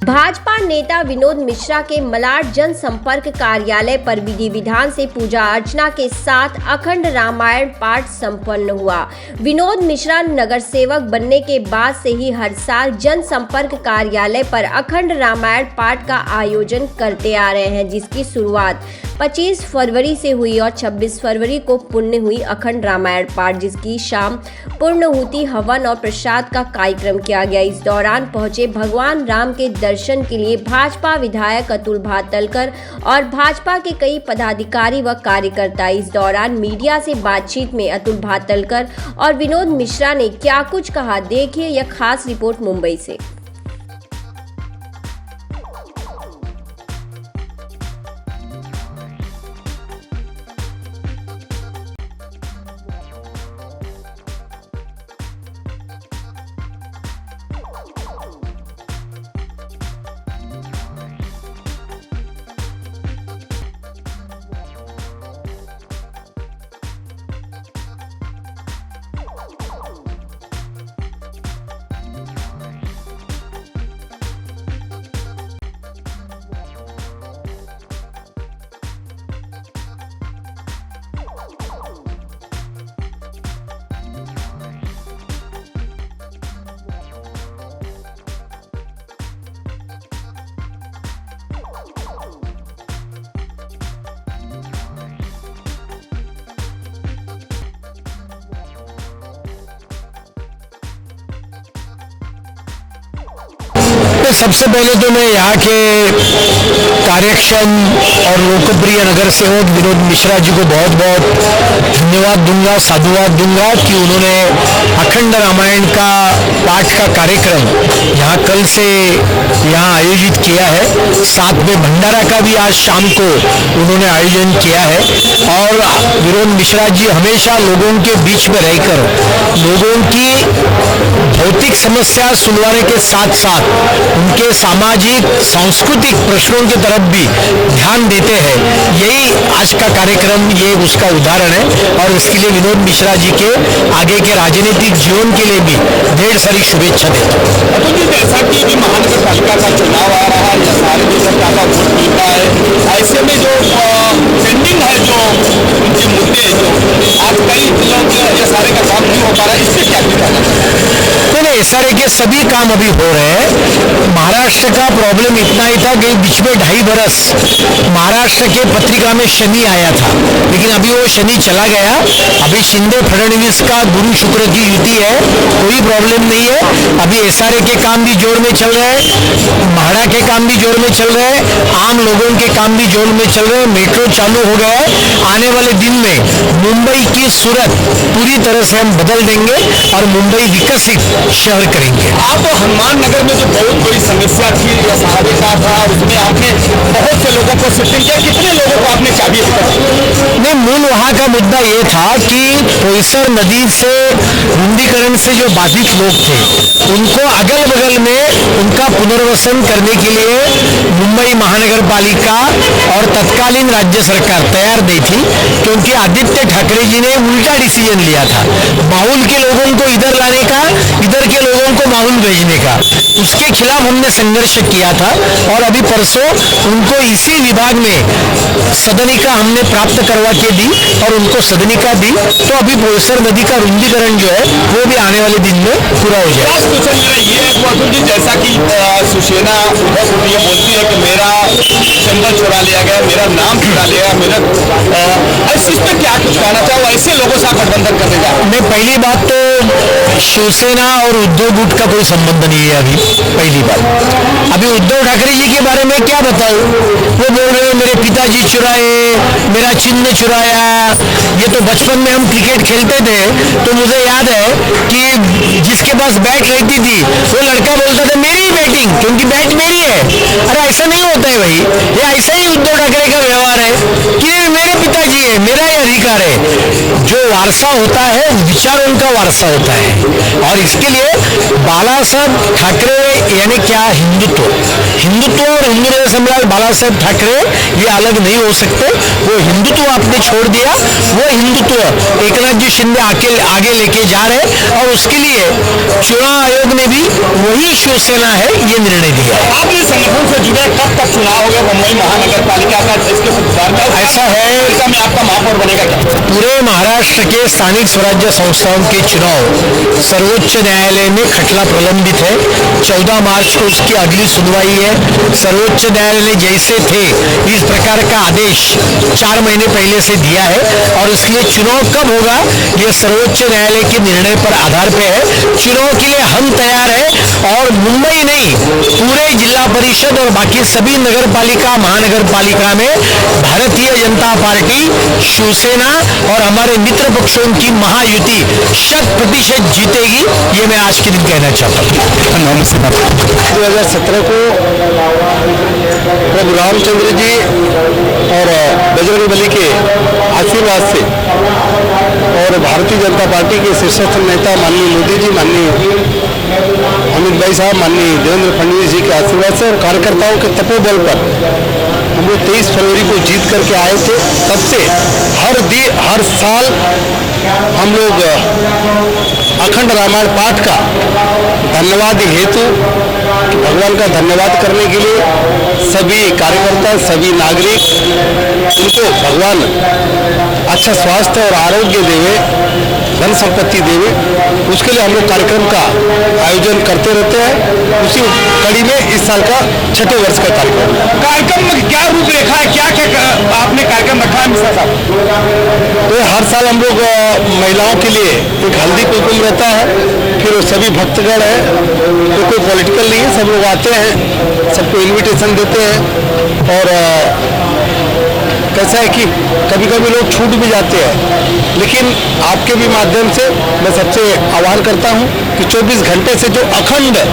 भाजपा नेता विनोद मिश्रा के मलाड जनसंपर्क कार्यालय पर विधि विधान से पूजा अर्चना के साथ अखंड रामायण पाठ संपन्न हुआ। विनोद मिश्रा नगर सेवक बनने के बाद से ही हर साल जनसंपर्क कार्यालय पर अखंड रामायण पाठ का आयोजन करते आ रहे हैं, जिसकी शुरुआत 25 फरवरी से हुई और 26 फरवरी को पूर्ण हुई अखंड रामायण पाठ, जिसकी शाम पूर्णाहुति, हवन और प्रसाद का कार्यक्रम किया गया। इस दौरान पहुंचे भगवान राम के दर्शन के लिए भाजपा विधायक अतुल भातलकर और भाजपा के कई पदाधिकारी व कार्यकर्ता। इस दौरान मीडिया से बातचीत में अतुल भातलकर और विनोद मिश्रा ने क्या कुछ कहा, देखिए यह खास रिपोर्ट मुंबई से। सबसे पहले तो मैं यहाँ के कार्यक्षम और लोकप्रिय नगर सेवक विनोद मिश्रा जी को बहुत बहुत धन्यवाद दूंगा, साधुवाद दूंगा कि उन्होंने अखंड रामायण का पाठ का कार्यक्रम यहाँ कल से यहाँ आयोजित किया है। साथ में भंडारा का भी आज शाम को उन्होंने आयोजन किया है। और विनोद मिश्रा जी हमेशा लोगों के बीच में रहकर लोगों की भौतिक समस्या सुनवाने के साथ साथ उनके सामाजिक सांस्कृतिक प्रश्नों की तरफ भी ध्यान देते हैं। यही आज का कार्यक्रम ये उसका उदाहरण है और इसके लिए विनोद मिश्रा जी के आगे के राजनीतिक जीवन के लिए भी ढेर सारी शुभेच्छा देता हूँ। अतुल जी, जैसा कि महानगर पालिका का चुनाव आ रहा है या सारे जो सरकार का वोट मिल रहा है, ऐसे में जो पेंडिंग है, जो उनके मुद्दे जो आज कई जिलों के ये सारे का काम नहीं हो पा रहा है, इससे क्या दिक्कत है? नहीं, सारे के सभी काम अभी हो रहे हैं। महाराष्ट्र का प्रॉब्लम इतना ही था कि बीच में 2.5 बरस महाराष्ट्र के पत्रिका में शनि आया था, लेकिन अभी वो शनि चला गया। अभी शिंदे फडणवीस का गुरु शुक्र की युति है, कोई प्रॉब्लम नहीं है। अभी एसआरए के काम भी जोर में चल रहे हैं, म्हाडा के काम भी जोर में चल रहे हैं, आम लोगों के काम भी जोर में चल रहे हैं। मेट्रो चालू हो गया है। आने वाले दिन में मुंबई की सूरत पूरी तरह से हम बदल देंगे और मुंबई विकसित शहर करेंगे। आप हनुमान नगर में जो बहुत बड़ी समस्या थी या सहारे का था, उसमें आपने बहुत से लोगों को शिफ्टिंग किया, कितने लोगों को आपने चाबी नहीं, मूल वहाँ का मुद्दा ये था कि पोईसर नदी से रुंदीकरण से जो बाधित लोग थे उनको अगल बगल में उनका पुनर्वसन करने के लिए मुंबई महानगर पालिका और तत्कालीन राज्य सरकार तैयार नहीं थी, क्योंकि आदित्य ठाकरे जी ने उल्टा डिसीजन लिया था, माहौल के लोगों को इधर लाने का, इधर के लोगों को माहौल भेजने का। उसके खिलाफ हमने संघर्ष किया था और अभी परसों उनको इसी विभाग में सदनिका हमने प्राप्त करवा के दी और उनको सदनिका दी, तो अभी पोईसर नदी का रुंदीकरण जो है वो भी आने वाले दिन में पूरा हो जाएगा। जैसा कि शिवसेना ये बोलती है कि मेरा सिंबल चुरा लिया गया, मेरा नाम चुरा लिया गया, इस पर क्या कुछ कहना चाहो? ऐसे लोगों से गठबंधन करने जा रहे हैं। मैं पहली बात तो शिवसेना और उद्धव गुट का कोई संबंध नहीं है। अभी पहली बात, अभी उद्धव ठाकरे जी के बारे में क्या बताऊं? वो बोल रहे हैं मेरे पिताजी चुराए, मेरा चिन्ह चुराया। ये तो बचपन में हम क्रिकेट खेलते थे तो मुझे याद है कि जिसके पास बैट रहती थी वो लड़का बोलता था मेरी ही बैटिंग, क्योंकि बैट मेरी है। अरे ऐसा नहीं होता है भाई, ये ऐसा ही उद्धव ठाकरे का व्यवहार है कि मेरे पिताजी है, मेरा ही अधिकार है। जो वारसा होता है विचारों का वारसा होता है और इसके लिए बाला साहब ठाकरे यानी क्या हिंदुत्व और हिंदू सम्राट बाला साहब ठाकरे ये अलग नहीं हो सकते। वो हिंदुत्व आपने छोड़ दिया, वो हिंदुत्व एकनाथ जी शिंदे आगे लेके जा रहे और उसके लिए चुनाव आयोग ने भी वही शिवसेना है ये निर्णय दिया है। आपने संगठन से जुड़े, कब तक चुनाव होगा मुंबई महानगर पालिका का, इसके सुधार का ऐसा है में आपका महापौर बनेगा क्या? पूरे महाराष्ट्र के स्थानिक स्वराज्य संस्थाओं के चुनाव सर्वोच्च न्यायालय में खटला प्रलंबित है। 14 मार्च को उसकी अगली सुनवाई है। सर्वोच्च न्यायालय ने जैसे थे इस प्रकार का आदेश 4 महीने पहले से दिया है और इसलिए चुनाव कब होगा ये सर्वोच्च न्यायालय के निर्णय पर आधार पे है। चुनाव के लिए हम तैयार है और मुंबई नहीं पूरे जिला परिषद और बाकी सभी नगर पालिका महानगर पालिका में भारतीय जनता पार्टी, शिवसेना और हमारे मित्र पक्षों की महायुति 100% जीतेगी, ये मैं आज के दिन कहना चाहता हूँ। 2017 को प्रभु रामचंद्र जी और बजरंग बली के आशीर्वाद से और भारतीय जनता पार्टी के शीर्षस्थ नेता माननीय मोदी जी, माननीय अमित भाई साहब, माननीय देवेंद्र फडणवीस जी के आशीर्वाद से और कार्यकर्ताओं के तपोबल पर हम लोग 23 फरवरी को जीत करके आए थे। तब से हर साल हम लोग अखंड रामायण पाठ का धन्यवाद हेतु भगवान का धन्यवाद करने के लिए सभी कार्यकर्ता, सभी नागरिक, उनको भगवान अच्छा स्वास्थ्य और आरोग्य देवे, धन संपत्ति देवे, उसके लिए हम लोग कार्यक्रम का आयोजन करते रहते हैं। उसी कड़ी में इस साल का 6ठे वर्ष का कार्यक्रम में क्या रूपरेखा है, क्या क्या आपने कार्यक्रम रखा है मिश्रा साहब? तो हर साल हम लोग महिलाओं के लिए एक हल्दी कुमकुम रहता है, फिर वो सभी भक्तगण है, तो कोई पॉलिटिकल नहीं है, सब लोग आते हैं, सबको इनविटेशन देते हैं। और कैसा है कि कभी कभी लोग छूट भी जाते हैं, लेकिन आपके भी माध्यम से मैं सबसे आह्वान करता हूं कि 24 घंटे से जो अखंड,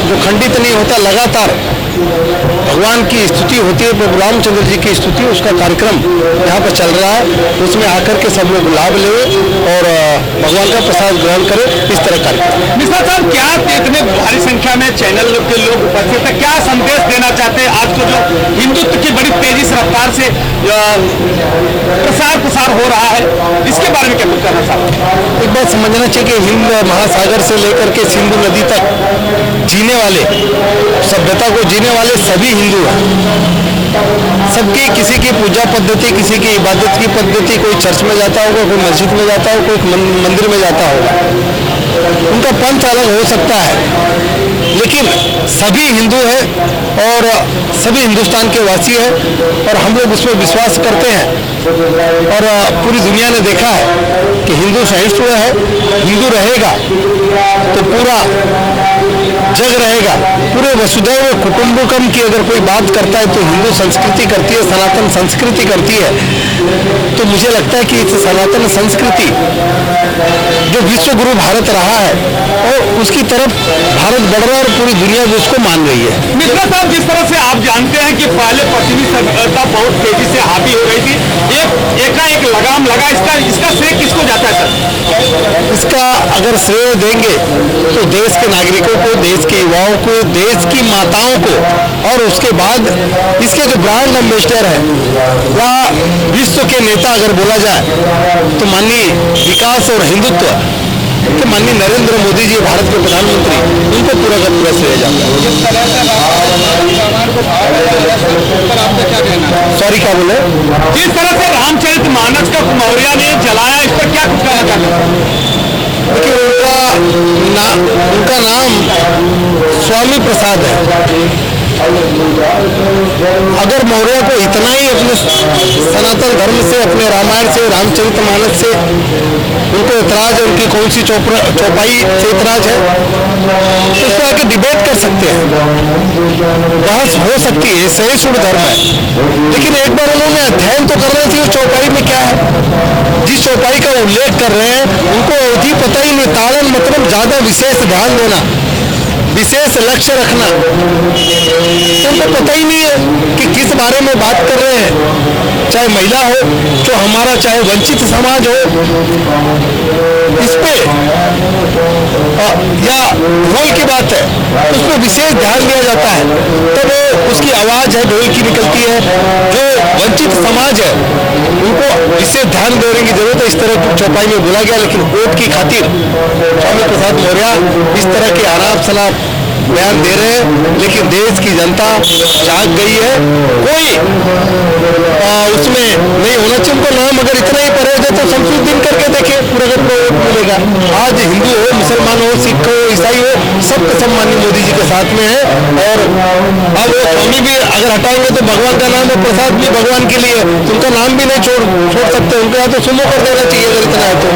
जो खंडित नहीं होता, लगातार भगवान की स्तुति होती है, प्रभु रामचंद्र जी की स्तुति, उसका कार्यक्रम यहाँ पर चल रहा है। उसमें आकर के सब लोग लाभ ले और भगवान का प्रसाद ग्रहण करें, इस तरह कार्यक्रम। मिश्रा साहब, क्या इतने भारी संख्या में चैनल के लोग उपस्थित हैं, क्या संदेश देना चाहते हैं आज को जो हिंदुत्व की बड़ी तेजी से रफ्तार से प्रसार हो रहा है, इसके बारे में क्या कुछ कहना साहब? एक बात समझना चाहिए कि हिंद महासागर से लेकर के सिंधु नदी तक जीने वाले, सभ्यता को जीने वाले सभी हिंदू हैं। सबकी किसी की पूजा पद्धति, किसी की इबादत की पद्धति, कोई चर्च में जाता होगा, कोई मस्जिद में जाता होगा, कोई मंदिर में जाता होगा, उनका पंथ अलग हो सकता है, लेकिन सभी हिंदू हैं और सभी हिंदुस्तान के वासी हैं और हम लोग उसमें विश्वास करते हैं। और पूरी दुनिया ने देखा है कि हिंदू सहिष्णु है, हिंदू रहेगा तो पूरा जग रहेगा। पूरे वसुधैव कुटुंबकम की अगर कोई बात करता है तो हिंदू संस्कृति करती है, सनातन संस्कृति करती है। तो मुझे लगता है कि इस सनातन संस्कृति जो विश्व गुरु भारत रहा है और उसकी तरफ भारत बढ़ रहा है और पूरी दुनिया भी उसको मान रही है। मिश्रा साहब, जिस तरह से आप जानते हैं कि पहले पश्चिमी सभ्यता बहुत तेजी से हावी हो रही थी, एकाएक लगाम लगा, इसका श्रेय किसको जाता है सर? इसका अगर श्रेय देंगे तो देश के नागरिकों को, देश के युवाओं को, देश की माताओं को, और उसके बाद इसके जो ब्रांड एम्बेसडर है वह विश्व के नेता अगर बोला जाए तो माननीय विकास और हिंदुत्व कि माननीय नरेंद्र मोदी जी, भारत के प्रधानमंत्री, उनको पूरा का पूरा श्रेय जाता है। सॉरी, क्या बोले? जिस तरह से रामचरित मानस का मौर्य ने जलाया, इस पर क्या कुछ कहना चाहते हैं? देखिए, उनका नाम स्वामी प्रसाद है। अगर मौर्य को इतना ही अपने सनातन धर्म से, अपने रामायण से, रामचरितमानस से उनको इतराज है, उनकी कौन सी चौपाई से इतराज है, तो इस पर आके डिबेट कर सकते हैं, बहस हो सकती है, सहिष्णु धर्म है। लेकिन एक बार उन्होंने अध्ययन तो करना चाहिए उस चौपाई में क्या है। जिस चौपाई का उल्लेख कर रहे हैं उनको अवधि पता ही नहीं, ताड़न मतलब ज्यादा विशेष ध्यान देना, विशेष लक्ष्य रखना, तो उनको पता ही नहीं है कि किस बारे में बात कर रहे हैं। चाहे महिला हो, जो हमारा चाहे वंचित समाज हो, इस पे या रोल की बात है उस पर विशेष ध्यान दिया जाता है, तब उसकी आवाज है ढोल की निकलती है। जो वंचित समाज है उनको विशेष ध्यान देने की जरूरत है। इस तरह की चौपाई में बोला गया, लेकिन वोट की खातिर स्वामी प्रसाद मौर्य इस तरह के आराम सलाह बयान दे रहे हैं। लेकिन देश की जनता जाग गई है, कोई उसमें नहीं होना चाहिए उनको नाम अगर इतना ही पढ़े तो संशोधन करके देखे प्रगति को वोट मिलेगा। आज हिंदू हो, मुसलमान हो, सिख हो, ईसाई हो, सबका सम्मान मोदी जी के साथ में है। और अब वो स्वामी भी अगर हटाएंगे तो भगवान का नाम और प्रसाद भी भगवान के लिए, उनका नाम भी नहीं छोड़ सकते। उनको यहाँ तो सुमो कर देना चाहिए अगर इतना है तो।